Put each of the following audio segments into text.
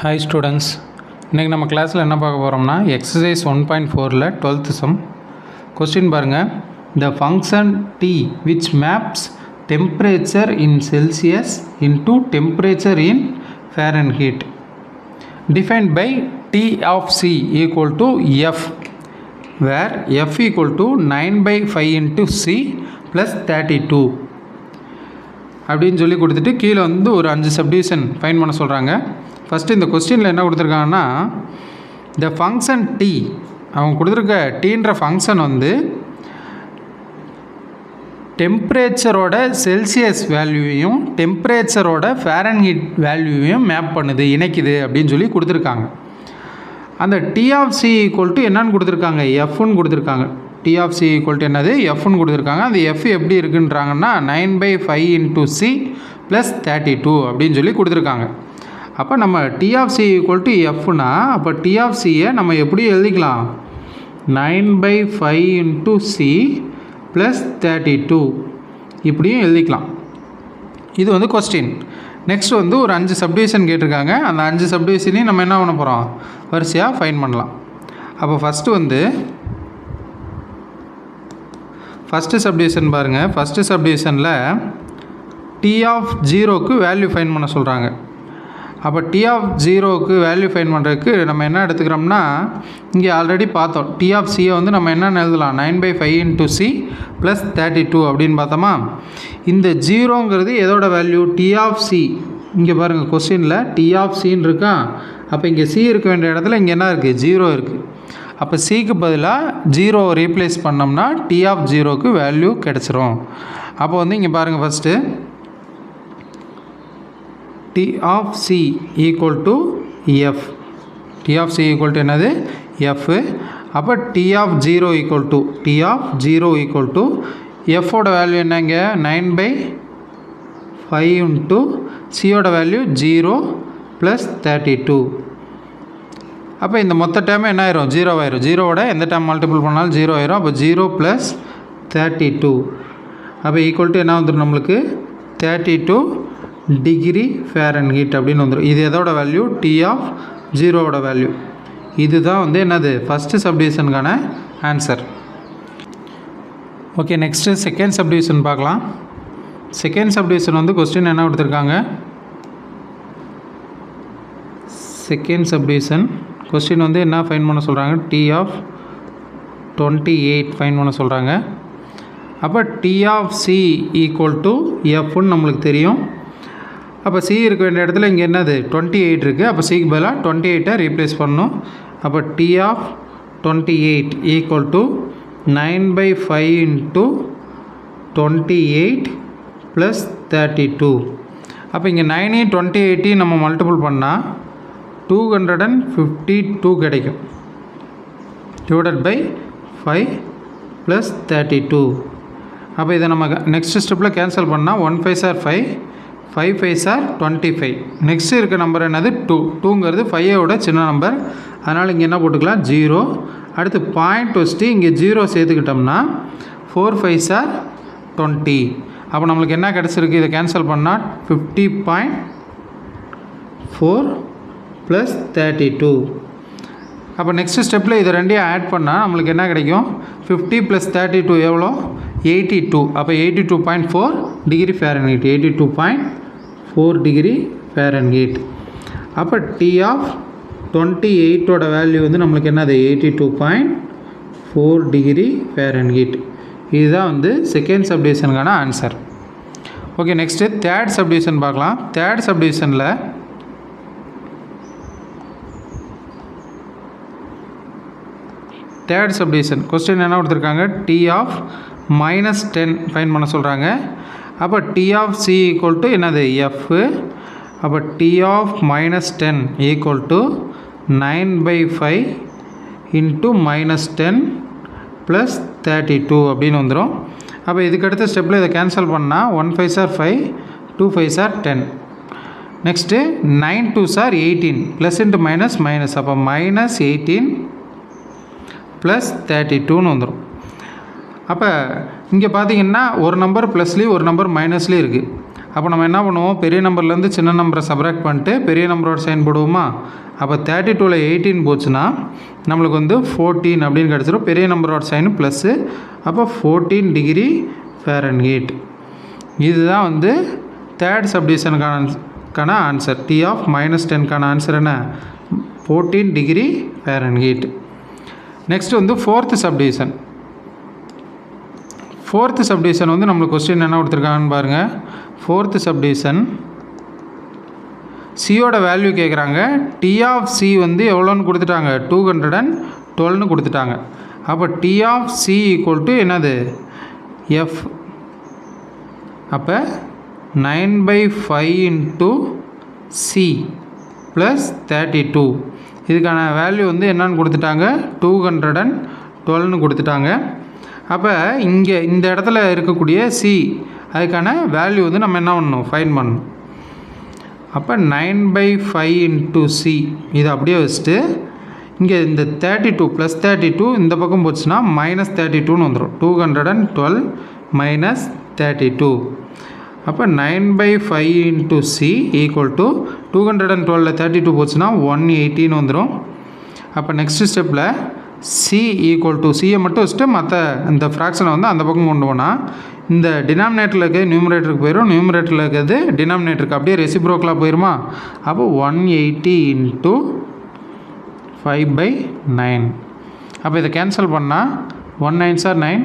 Hi students, இன்றைக்கி நம்ம கிளாஸில் என்ன பார்க்க போகிறோம்னா எக்ஸசைஸ் 1.4ல் 12th சம் கொஸ்டின் பாருங்கள். The function T which maps temperature in Celsius into temperature in Fahrenheit defined by T of C equal to F where F equal to 9/5 into C plus 32 அப்படின்னு சொல்லி கொடுத்துட்டு கீழே வந்து ஒரு 5 subdivision find பண்ண சொல்கிறாங்க. First இந்த கொஸ்டினில் என்ன கொடுத்துருக்காங்கன்னா, இந்த ஃபங்க்ஷன் டி அவங்க கொடுத்துருக்க டீன்ற ஃபங்க்ஷன் வந்து டெம்பரேச்சரோட செல்சியஸ் வேல்யூவையும் டெம்பரேச்சரோட ஃபாரன்ஹீட் வேல்யூவையும் மேப் பண்ணுது, இணைக்குது அப்படின்னு சொல்லி கொடுத்துருக்காங்க. அந்த T of C equal to என்னன்னு கொடுத்துருக்காங்க, எஃப்னு கொடுத்துருக்காங்க. T of C equal to என்னது, எஃப்னு கொடுத்துருக்காங்க. அந்த எஃப் எப்படி இருக்குன்றாங்கன்னா 9/5 into C + 32 அப்படின்னு சொல்லி கொடுத்துருக்காங்க. அப்போ நம்ம T of C equal to எஃப்னா, அப்போ டி ஆஃப் சியை நம்ம எப்படி எழுதிக்கலாம், 9/5 into C + 32 இப்படியும் எழுதிக்கலாம். இது வந்து கொஸ்டின். நெக்ஸ்ட் வந்து ஒரு 5 சப்டிவிஷன் கேட்டிருக்காங்க. அந்த 5 சப்டிவிஷனையும் நம்ம என்ன பண்ண போகிறோம், வரிசையாக ஃபைண்ட் பண்ணலாம். அப்போ ஃபஸ்ட்டு சப்டிவிஷன் பாருங்கள். ஃபஸ்ட்டு சப்டிவிஷனில் டி ஆஃப் 0க்கு வேல்யூ ஃபைண்ட் பண்ண சொல்கிறாங்க. அப்போ டி ஆஃப் 0க்கு வேல்யூ ஃபைண்ட் பண்ணுறதுக்கு நம்ம என்ன எடுத்துக்கிறோம்னா, இங்கே ஆல்ரெடி பார்த்தோம். டி ஆஃப் சியை வந்து நம்ம என்னென்னு எழுதலாம், 9/5 into C + 32 அப்படின்னு பார்த்தோமா. இந்த 0ங்கிறது எதோட வேல்யூ, டி ஆஃப் சி. இங்கே பாருங்கள் கொஸ்டினில் டி ஆஃப் சின்னு இருக்கா. அப்போ இங்கே சி இருக்க வேண்டிய இடத்துல இங்கே என்ன இருக்குது, 0 இருக்குது. அப்போ சிக்கு பதிலாக 0 ரீப்ளேஸ் பண்ணோம்னா டி ஆஃப் 0க்கு வேல்யூ கிடச்சிரும். அப்போ வந்து இங்கே பாருங்கள், first T of C equal to F. T of C equal to என்னது, F. அப்போ T of 0 equal to F ஓட வேல்யூ என்னங்க, 9/5 into C ஓட வேல்யூ 0 + 32. அப்போ இந்த மொத்த டேர்ம் என்ன ஆயிரும், 0 ஆயிரும். 0ஓட எந்த டேர்ம் மல்டிபிள் பண்ணாலும் 0 ஆயிரும். அப்போ 0 + 32 அப்போ ஈக்குவல் டு என்ன வந்துடும் நம்மளுக்கு, 32 டிகிரி ஃபாரன்ஹீட் அப்படின்னு வந்துடும். இது எதோட வேல்யூ, டி ஆஃப் 0ஓட வேல்யூ. இதுதான் வந்து என்னது, ஃபஸ்ட்டு சப்டிவிஷனுக்கான answer. Okay, next second subdivision பார்க்கலாம். செகண்ட் சப்டிவிஷன் வந்து கொஸ்டின் என்ன கொடுத்துருக்காங்க, செகண்ட் சப்டிவிஷன் கொஸ்டின் வந்து என்ன ஃபைண்ட் பண்ண சொல்கிறாங்க, டி ஆஃப் 28 ஃபைண்ட் பண்ண சொல்கிறாங்க. அப்போ T of C equal to எஃப்னு நம்மளுக்கு தெரியும். அப்போ சி இருக்க வேண்டிய இடத்துல இங்கே என்னது, 28 இருக்குது. அப்போ சிக்கு பதிலாக 28 ரீப்ளேஸ் பண்ணணும். அப்போ T of 28 equal to 9/5 into 28 + 32. அப்போ இங்கே 9 28 நம்ம மல்டிபிள் பண்ணால் 252 கிடைக்கும். Divided by 5 + 32. அப்போ இதை நம்ம நெக்ஸ்ட் ஸ்டெப்பில் கேன்சல் பண்ணால் 1 5s are 5, 5 5s are 25. Next இருக்க நம்பர் என்னது, 2. 2ங்கிறது 5ஓட சின்ன நம்பர். அதனால் இங்கே என்ன போட்டுக்கலாம், 0. அடுத்து பாயிண்ட் வச்சுட்டு இங்கே 0 சேர்த்துக்கிட்டோம்னா 4 5s are 20. அப்போ நம்மளுக்கு என்ன கிடச்சிருக்கு, இதை கேன்சல் பண்ணால் 50.4 + 32. அப்போ நெக்ஸ்ட் ஸ்டெப்பில் இதை ரெண்டையும் ஆட் பண்ணால் நம்மளுக்கு என்ன கிடைக்கும், 50 + 32 எவ்வளோ, 82. அப்போ 82.4 டிகிரி ஃபாரன்ஹீட், 82.4 டிகிரி ஃபாரன்ஹீட். அப்போ டி ஆஃப் 28ஓட வேல்யூ வந்து நம்மளுக்கு என்னது, 82.4 டிகிரி ஃபாரன்ஹீட். இதுதான் வந்து செகண்ட் சப்டிவிஷனுக்கான answer. Okay, next third subdivision பார்க்கலாம். தேர்ட் சப்டிவிஷனில் தேர்ட் சப்டிவிஷன் கொஸ்டின் என்ன கொடுத்துருக்காங்க, டி ஆஃப் -10 ஃபைண்ட் பண்ண சொல்கிறாங்க. அப்போ T of C equal to என்னது, எஃப். அப்போ T of -10 equal to 9/5 into -10 + 32 அப்படின்னு வந்துடும். அப்போ இதுக்கடுத்த ஸ்டெப்பில் இதை கேன்சல் பண்ணால் 1 5s are 5, 2 5s are 10. Next 9 2s are 18, plus into minus minus. அப்போ -18 + 32ன்னு வந்துடும். அப்போ இங்கே பார்த்தீங்கன்னா ஒரு நம்பர் ப்ளஸ்லேயும் ஒரு நம்பர் மைனஸ்லேயும் இருக்குது. அப்போ நம்ம என்ன பண்ணுவோம், பெரிய நம்பர்லேருந்து சின்ன நம்பரை சப்ராக்ட் பண்ணிட்டு பெரிய நம்பரோட சைன் போடுவோமா. அப்போ 32ல் 18 போச்சுன்னா நம்மளுக்கு வந்து 14 அப்படின்னு கிடச்சிரும். பெரிய நம்பரோட சைனு ப்ளஸ்ஸு, அப்போ 14 டிகிரி ஃபாரன்ஹீட். இதுதான் வந்து தேர்ட் சப்டிவிஷனுக்கான ஆன்சர். T of -10க்கான ஆன்சர் என்ன, 14 டிகிரி ஃபாரன்ஹீட். நெக்ஸ்ட் வந்து ஃபோர்த்து சப்டிவிஷன். ஃபோர்த்து சப்டிவிஷன் வந்து நம்மளுக்கு கொஸ்டின் என்ன கொடுத்துருக்காங்கன்னு பாருங்கள். ஃபோர்த்து சப்டிவிஷன் சியோட வேல்யூ கேட்குறாங்க. T of C வந்து எவ்வளோன்னு கொடுத்துட்டாங்க, 212ன்னு கொடுத்துட்டாங்க. அப்போ T of C equal to என்னது, F. அப்போ 9/5 இன்ட்டு C ப்ளஸ் 32. இதுக்கான வேல்யூ வந்து என்னன்னு கொடுத்துட்டாங்க, 212ன்னு கொடுத்துட்டாங்க. அப்போ இங்கே இந்த இடத்துல இருக்கக்கூடிய C அதுக்கான வேல்யூ வந்து நம்ம என்ன பண்ணணும், ஃபைண்ட் பண்ணணும். அப்போ 9/5 இன்ட்டு C இதை அப்படியே வச்சுட்டு இங்கே இந்த 32 ப்ளஸ் 32 இந்த பக்கம் போச்சுன்னா -32ன்னு வந்துடும். 212 மைனஸ் 32. அப்போ 9/5 இன்ட்டு C ஈக்குவல் டு 212ல் 32 போச்சுன்னா 180ன்னு வந்துடும். அப்போ நெக்ஸ்ட் ஸ்டெப்பில் C ஈக்குவல் டு Cயை மட்டும் வச்சுட்டு மற்ற இந்த ஃப்ராக்ஷனை வந்து அந்த பக்கம் கொண்டு போனால் இந்த டினாமினேட்டரில் இருக்கிறது நியூமரேட்டருக்கு போயிடும், நியூமரேட்டரில் இருக்கிறது டினாமினேட்டருக்கு அப்படியே ரெசிப்ரோக்கலாக போயிடுமா. அப்போ 180 இன்ட்டு 5/9. அப்போ இதை கேன்சல் பண்ணால் 1 9s are 9,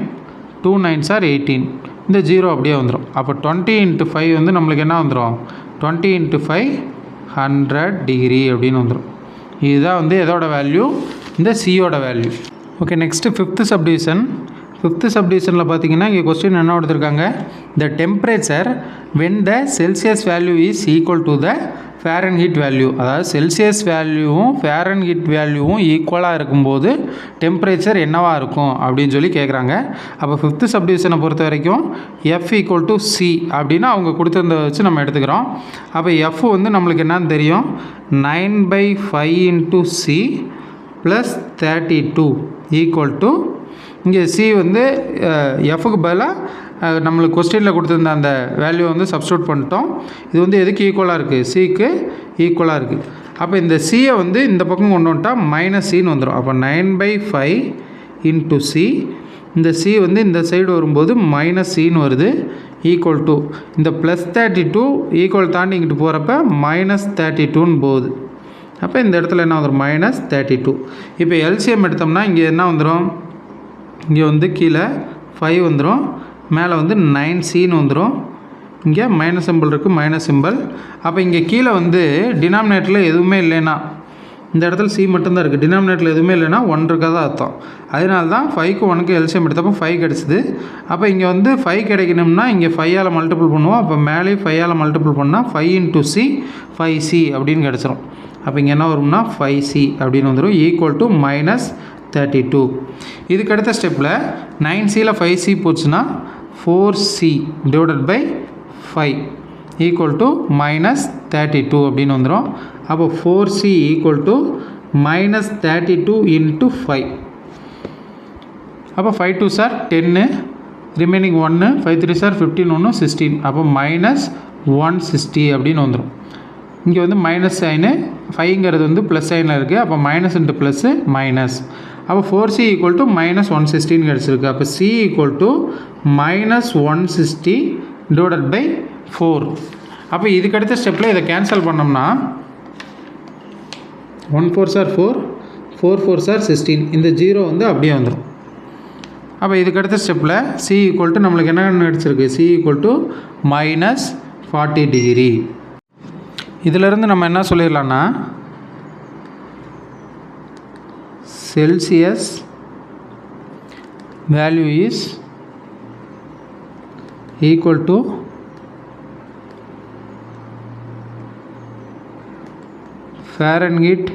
2 9s are 18. இந்த 0 அப்படியே வந்துடும். அப்போ 20 இன்ட்டு 5 வந்து நம்மளுக்கு என்ன வந்துடும், 20 இன்ட்டு 5 100 டிகிரி அப்படின்னு வந்துடும். இதுதான் வந்து எதோட வேல்யூ, இந்த சியோட value. Okay, next fifth subdivision. Fifth சப்டிவிஷனில் பார்த்தீங்கன்னா இங்கே கொஸ்டின் என்ன கொடுத்துருக்காங்க, the temperature when the Celsius value is equal to the Fahrenheit value. அதாவது செல்சியஸ் வேல்யூவும் ஃபாரன்ஹீட் வேல்யூவும் ஈக்குவலாக இருக்கும்போது டெம்பரேச்சர் என்னவாக இருக்கும் அப்படின்னு சொல்லி கேட்குறாங்க. அப்போ ஃபிஃப்த்து சப்டிவிஷனை பொறுத்த வரைக்கும் F ஈக்குவல் டு C அப்படின்னு அவங்க கொடுத்துருந்ததை வச்சு நம்ம எடுத்துக்கிறோம். அப்போ F வந்து நம்மளுக்கு என்னன்னு தெரியும், 9/5 into C plus 32 equal to இங்கே C வந்து Fக்கு பதிலாக நம்மளுக்கு கொஸ்டினில் கொடுத்துருந்த அந்த வேல்யூ வந்து சப்ஸ்டியூட் பண்ணிட்டோம். இது வந்து எதுக்கு ஈக்குவலாக இருக்குது, Cக்கு ஈக்குவலாக இருக்குது. அப்போ இந்த Cயை வந்து இந்த பக்கம் கொண்டு வந்துட்டால் -Cன்னு வந்துடும். அப்போ 9/5 இன்ட்டு C, இந்த C வந்து இந்த சைடு வரும்போது -Cன்னு வருது, ஈக்குவல் டு இந்த ப்ளஸ் 32 ஈக்குவல் தாண்டி இங்கிட்டு போகிறப்ப -32ன்னு போகுது. அப்போ இந்த இடத்துல என்ன வந்துடும், -32. இப்போ LCM எடுத்தோம்னா இங்கே என்ன வந்துடும், இங்கே வந்து கீழே 5 வந்துடும், மேலே வந்து 9Cன்னு வந்துடும், இங்கே மைனஸ் சிம்பிள் இருக்குது, மைனஸ் சிம்பிள். அப்போ இங்கே கீழே வந்து டினாமினேட்டரில் எதுவுமே இல்லைன்னா, இந்த இடத்துல C மட்டும்தான் இருக்குது, டினாமினேட்டரில் எதுவுமே இல்லைன்னா 1 இருக்காத அர்த்தம். அதனால தான் 5க்கு 1க்கு LCM எடுத்தப்போ 5 கிடச்சிது. அப்போ இங்கே வந்து 5 கிடைக்கணும்னா இங்கே 5ஆல் மல்டிபிள் பண்ணுவோம். அப்போ மேலே 5ஆல் மல்டிபிள் பண்ணால் 5 இன்ட்டு C 5C அப்படின்னு கிடச்சிரும். அப்போ இங்கே என்ன வரும்னா 5C அப்படின்னு வந்துடும், ஈக்குவல் டு -32. இதுக்கு அடுத்த ஸ்டெப்பில் 9Cயில் 5C போச்சுன்னா 4C divided by 5 equal to -32 அப்படின்னு வந்துடும். அப்போ 4C ஈக்குவல் டு -32 இன்ட்டு 5. அப்போ 5 2s are 10, remaining 1, 5 3s are 15, 1 16. அப்போ -160 அப்படின்னு வந்துடும். இங்கே வந்து மைனஸ் சைனு, 5ங்கிறது வந்து ப்ளஸ் சைனில் இருக்குது. அப்போ மைனஸ் இன்ட்டு ப்ளஸ்ஸு மைனஸ். அப்போ 4C ஈக்குவல் டு -160 கிடச்சிருக்கு. அப்போ C equal to -160 divided by 4. அப்போ இதுக்கு அடுத்த ஸ்டெப்பில் இதை கேன்சல் பண்ணோம்னா 1 4s are 4, 4 4s are 16. இந்த 0 வந்து அப்படியே வந்துடும். அப்போ இதுக்கு அடுத்த ஸ்டெப்பில் C ஈக்குவல் டு நம்மளுக்கு என்ன கிடச்சிருக்கு, C ஈக்குவல் டு -40 டிகிரி. இதிலிருந்து நம்ம என்ன சொல்லிடலாம்னா, Celsius value is equal to Fahrenheit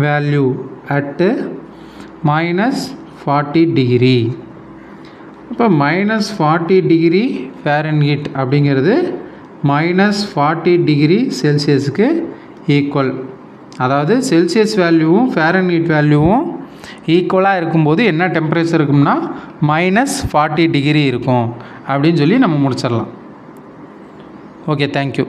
value at -40 degree. அப்போ -40 டிகிரி ஃபாரன்ஹீட் அப்படிங்கிறது -40 டிகிரி செல்சியஸுக்கு ஈக்குவல். அதாவது செல்சியஸ் வேல்யூவும் ஃபாரன்ஹீட் வேல்யூவும் ஈக்குவலாக இருக்கும்போது என்ன டெம்பரேச்சர் இருக்கும்னா -40 டிகிரி இருக்கும் அப்படின்னு சொல்லி நம்ம முடிச்சிடலாம். Okay, thank you.